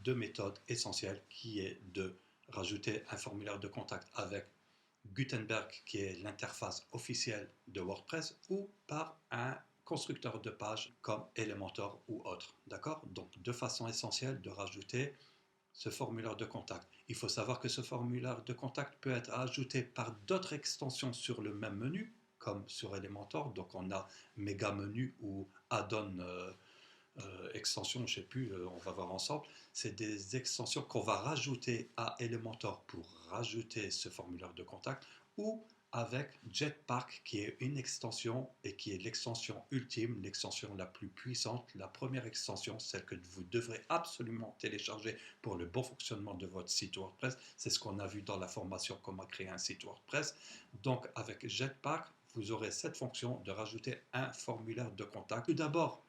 deux méthodes essentielles qui est de rajouter un formulaire de contact avec Gutenberg qui est l'interface officielle de WordPress ou par un constructeur de pages comme Elementor ou autre. D'accord? Donc deux façons essentielles de rajouter ce formulaire de contact. Il faut savoir que ce formulaire de contact peut être ajouté par d'autres extensions sur le même menu, comme sur Elementor. Donc on a méga menu ou add-on extension, je ne sais plus, on va voir ensemble. C'est des extensions qu'on va rajouter à Elementor pour rajouter ce formulaire de contact ou avec Jetpack qui est une extension et qui est l'extension ultime, l'extension la plus puissante, la première extension, celle que vous devrez absolument télécharger pour le bon fonctionnement de votre site WordPress. C'est ce qu'on a vu dans la formation comment créer un site WordPress. Donc avec Jetpack, vous aurez cette fonction de rajouter un formulaire de contact. Tout d'abord,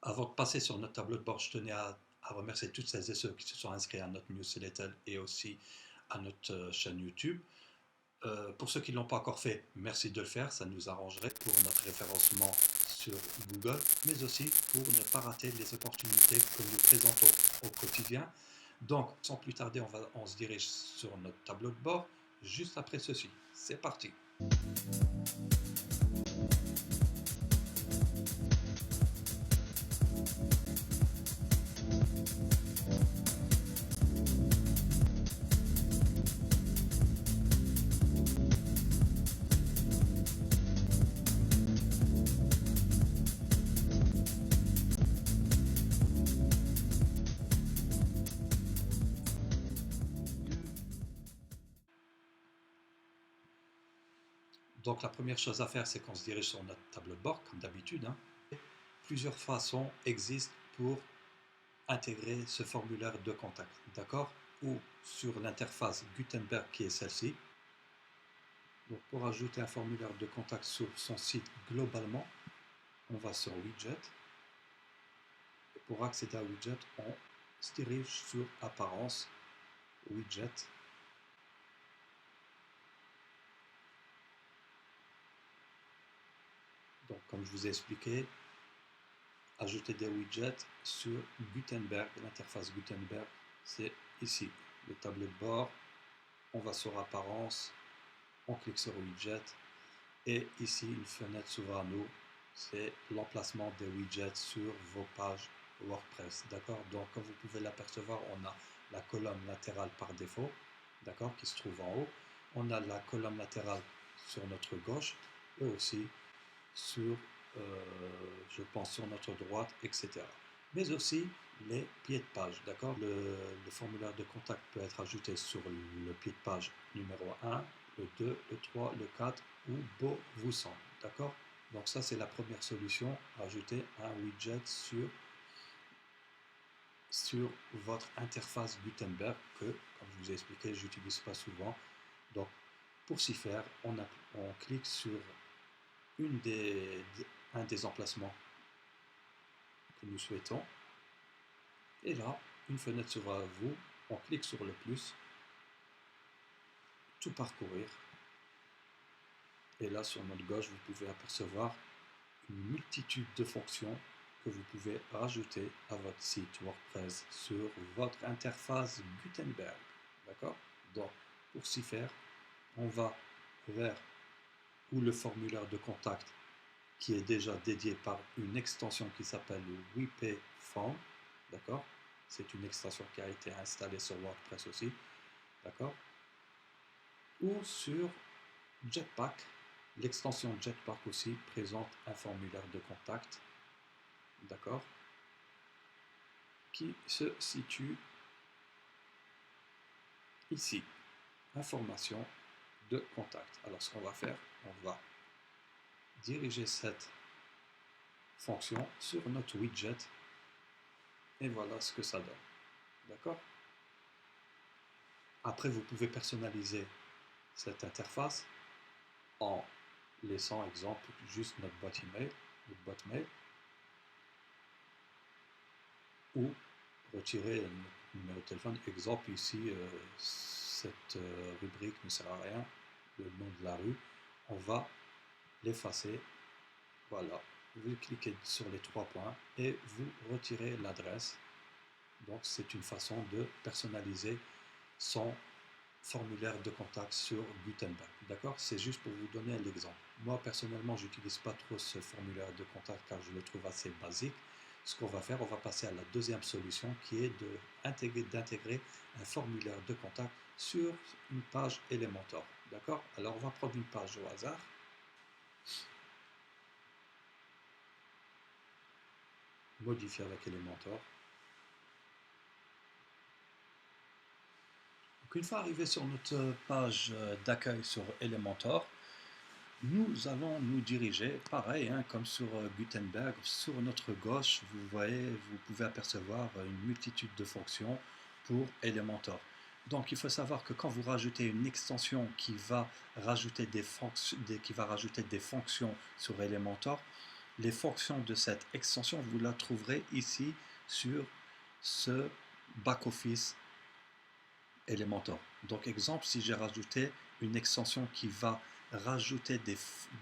avant de passer sur notre tableau de bord, je tenais à remercier toutes celles et ceux qui se sont inscrits à notre newsletter et aussi à notre chaîne YouTube. Pour ceux qui ne l'ont pas encore fait, merci de le faire, ça nous arrangerait pour notre référencement sur Google, mais aussi pour ne pas rater les opportunités que nous présentons au quotidien. Donc, sans plus tarder, on se dirige sur notre tableau de bord juste après ceci. C'est parti! Donc la première chose à faire, c'est qu'on se dirige sur notre tableau de bord, comme d'habitude. Plusieurs façons existent pour intégrer ce formulaire de contact, d'accord? Ou sur l'interface Gutenberg qui est celle-ci. Donc pour ajouter un formulaire de contact sur son site globalement, on va sur Widget. Et pour accéder à Widget, on se dirige sur Apparence, Widget. Donc comme je vous ai expliqué, ajouter des widgets sur Gutenberg, l'interface Gutenberg, c'est ici, le tableau de bord, on va sur Apparence, on clique sur Widget, et ici une fenêtre s'ouvre à nous, c'est l'emplacement des widgets sur vos pages WordPress, d'accord? Donc comme vous pouvez l'apercevoir, on a la colonne latérale par défaut, d'accord, qui se trouve en haut, on a la colonne latérale sur notre gauche, et aussi sur, je pense, sur notre droite, etc. Mais aussi les pieds de page, d'accord? Le formulaire de contact peut être ajouté sur le pied de page numéro 1, le 2, le 3, le 4, où beau vous semble, d'accord? Donc ça, c'est la première solution, ajouter un widget sur votre interface Gutenberg que, comme je vous ai expliqué, je n'utilise pas souvent. Donc, pour s'y faire, on clique sur un des emplacements que nous souhaitons. Et là, une fenêtre s'ouvre à vous. On clique sur le plus, tout parcourir. Et là, sur notre gauche, vous pouvez apercevoir une multitude de fonctions que vous pouvez rajouter à votre site WordPress sur votre interface Gutenberg. D'accord? Donc, pour s'y faire, on va vers où le formulaire de contact qui est déjà dédié par une extension qui s'appelle WP Form, d'accord? C'est une extension qui a été installée sur WordPress aussi, d'accord? Ou sur Jetpack, l'extension Jetpack aussi présente un formulaire de contact, d'accord? Qui se situe ici, information de contact. Alors ce qu'on va faire, on va diriger cette fonction sur notre widget et voilà ce que ça donne. D'accord? Après, vous pouvez personnaliser cette interface en laissant, exemple, juste notre boîte email, notre boîte mail, ou retirer notre numéro de téléphone. Exemple, ici, cette rubrique ne sert à rien, le nom de la rue, on va l'effacer. Voilà, vous cliquez sur les trois points et vous retirez l'adresse Donc c'est une façon de personnaliser son formulaire de contact sur Gutenberg. D'accord? C'est juste pour vous donner l'exemple. Moi personnellement, j'utilise pas trop ce formulaire de contact car je le trouve assez basique. Ce qu'on va faire, on va passer à la deuxième solution qui est d'intégrer un formulaire de contact sur une page Elementor. D'accord? Alors on va prendre une page au hasard. Modifier avec Elementor. Donc une fois arrivé sur notre page d'accueil sur Elementor, nous allons nous diriger, pareil, hein, comme sur Gutenberg, sur notre gauche, vous voyez, vous pouvez apercevoir une multitude de fonctions pour Elementor. Donc il faut savoir que quand vous rajoutez une extension qui va rajouter des fonctions sur Elementor, les fonctions de cette extension, vous la trouverez ici sur ce back-office Elementor. Donc exemple, si j'ai rajouté une extension qui va rajouter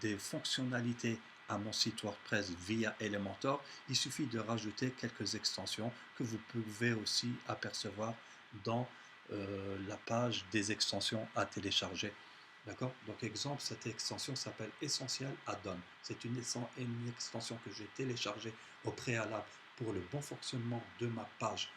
des fonctionnalités à mon site WordPress via Elementor, il suffit de rajouter quelques extensions que vous pouvez aussi apercevoir dans la page des extensions à télécharger. D'accord? Donc exemple, cette extension s'appelle Essential Add-on. C'est une extension que j'ai téléchargée au préalable pour le bon fonctionnement de ma page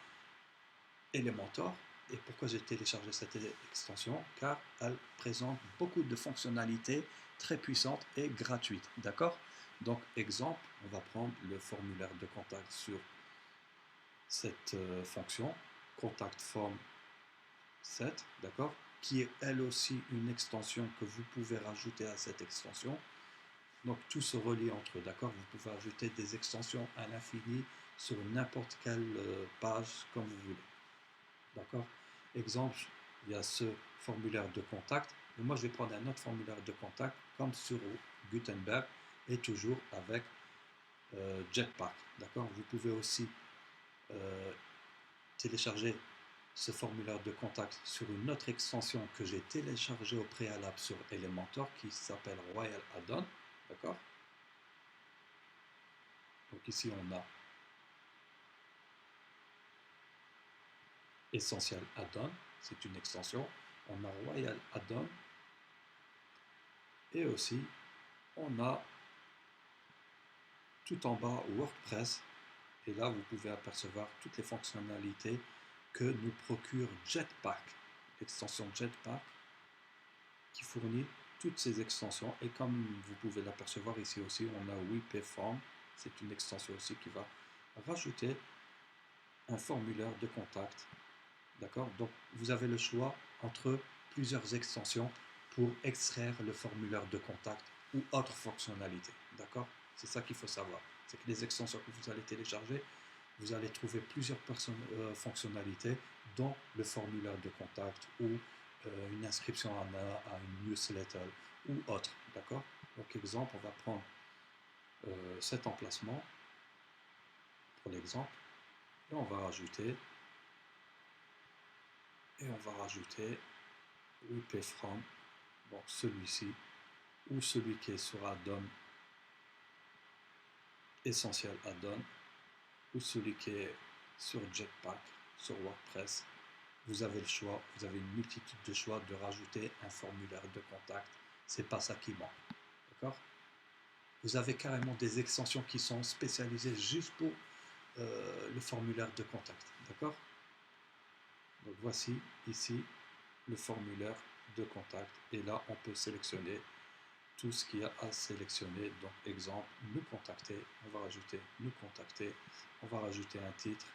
Elementor. Et pourquoi j'ai téléchargé cette extension? Car elle présente beaucoup de fonctionnalités très puissantes et gratuites. D'accord? Donc, exemple, on va prendre le formulaire de contact sur cette fonction, Contact Form 7, d'accord? Qui est elle aussi une extension que vous pouvez rajouter à cette extension. Donc, tout se relie entre eux, d'accord? Vous pouvez ajouter des extensions à l'infini sur n'importe quelle page comme vous voulez. D'accord? Exemple, il y a ce formulaire de contact. Et moi, je vais prendre un autre formulaire de contact, comme sur Gutenberg, et toujours avec Jetpack. D'accord? Vous pouvez aussi télécharger ce formulaire de contact sur une autre extension que j'ai téléchargée au préalable sur Elementor, qui s'appelle Royal Add-on. D'accord? Donc ici, on a Essential Add-on, c'est une extension. On a Royal Add-on. Et aussi, on a tout en bas WordPress. Et là, vous pouvez apercevoir toutes les fonctionnalités que nous procure Jetpack, l'extension Jetpack, qui fournit toutes ces extensions. Et comme vous pouvez l'apercevoir ici aussi, on a WP-Form. C'est une extension aussi qui va rajouter un formulaire de contact. D'accord? Donc, vous avez le choix entre plusieurs extensions pour extraire le formulaire de contact ou autre fonctionnalité. D'accord? C'est ça qu'il faut savoir. C'est que les extensions que vous allez télécharger, vous allez trouver plusieurs fonctionnalités, dont le formulaire de contact ou une inscription à une newsletter ou autre. D'accord? Donc, exemple, on va prendre cet emplacement pour l'exemple et on va rajouter WP-From, bon, celui-ci ou celui qui est sur Add-on, Essential Add-on, ou celui qui est sur Jetpack, sur WordPress. Vous avez le choix, vous avez une multitude de choix de rajouter un formulaire de contact. C'est pas ça qui manque. D'accord? Vous avez carrément des extensions qui sont spécialisées juste pour le formulaire de contact. D'accord? Donc voici ici le formulaire de contact. Et là, on peut sélectionner tout ce qu'il y a à sélectionner. Donc exemple, nous contacter. On va rajouter nous contacter. On va rajouter un titre.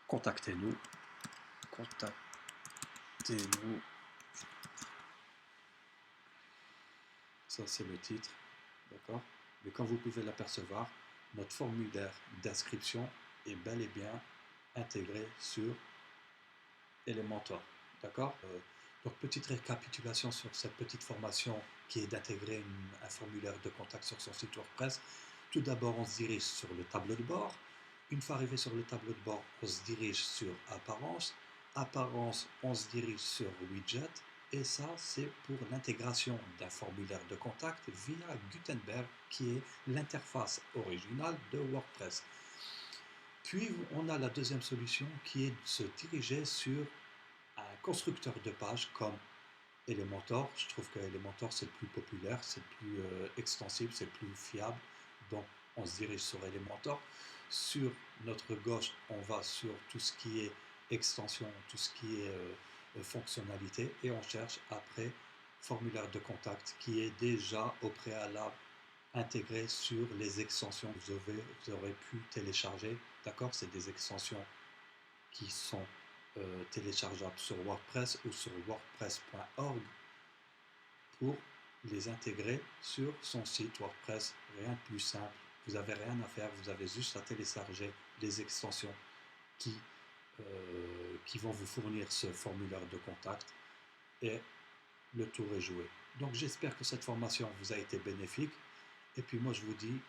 Contactez-nous. Contactez-nous. Ça, c'est le titre. D'accord? Mais comme vous pouvez l'apercevoir, notre formulaire d'inscription est bel et bien intégré sur Elementor. D'accord? Donc, petite récapitulation sur cette petite formation qui est d'intégrer un formulaire de contact sur son site WordPress. Tout d'abord, on se dirige sur le tableau de bord. Une fois arrivé sur le tableau de bord, on se dirige sur Apparence. Apparence, on se dirige sur Widget. Et ça, c'est pour l'intégration d'un formulaire de contact via Gutenberg, qui est l'interface originale de WordPress. Puis, on a la deuxième solution qui est de se diriger sur un constructeur de page comme Elementor. Je trouve que Elementor, c'est le plus populaire, c'est le plus extensible, c'est le plus fiable. Donc, on se dirige sur Elementor. Sur notre gauche, on va sur tout ce qui est extension, tout ce qui est fonctionnalité, et on cherche après formulaire de contact qui est déjà au préalable intégré sur les extensions que vous aurez pu télécharger. D'accord? C'est des extensions qui sont téléchargeables sur WordPress ou sur wordpress.org pour les intégrer sur son site WordPress. Rien de plus simple. Vous n'avez rien à faire, vous avez juste à télécharger les extensions qui vont vous fournir ce formulaire de contact et le tour est joué. Donc j'espère que cette formation vous a été bénéfique et puis moi je vous dis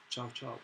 ciao ciao.